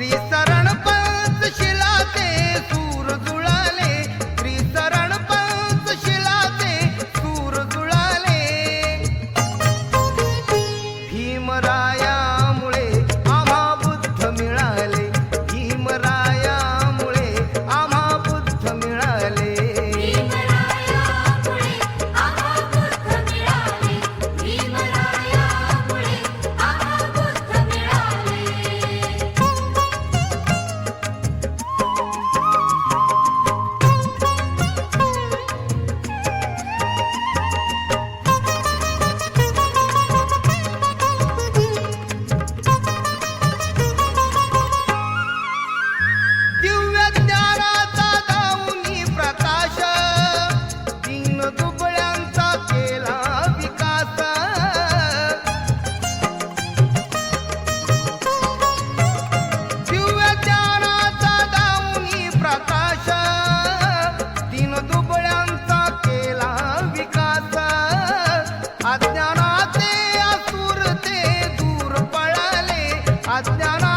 त्रिसरण पंचशिलाचे सूर जुळाले, त्रिसरण पंचशिलाचे सूर जुळाले. भीमरायामुळे आम्हा बुद्ध मिळाले, भीमरायामुळे आम्हा बुद्ध मिळाले. दिव्य ज्ञानाचा दाऊनी प्रकाश, दीनदुबळ्यांचा केला विकास. दिव्य ज्ञानाचा दाऊनी प्रकाश, दीनदुबळ्यांचा केला विकास. अज्ञानाचे असुर ते दूर पळाले, अज्ञाना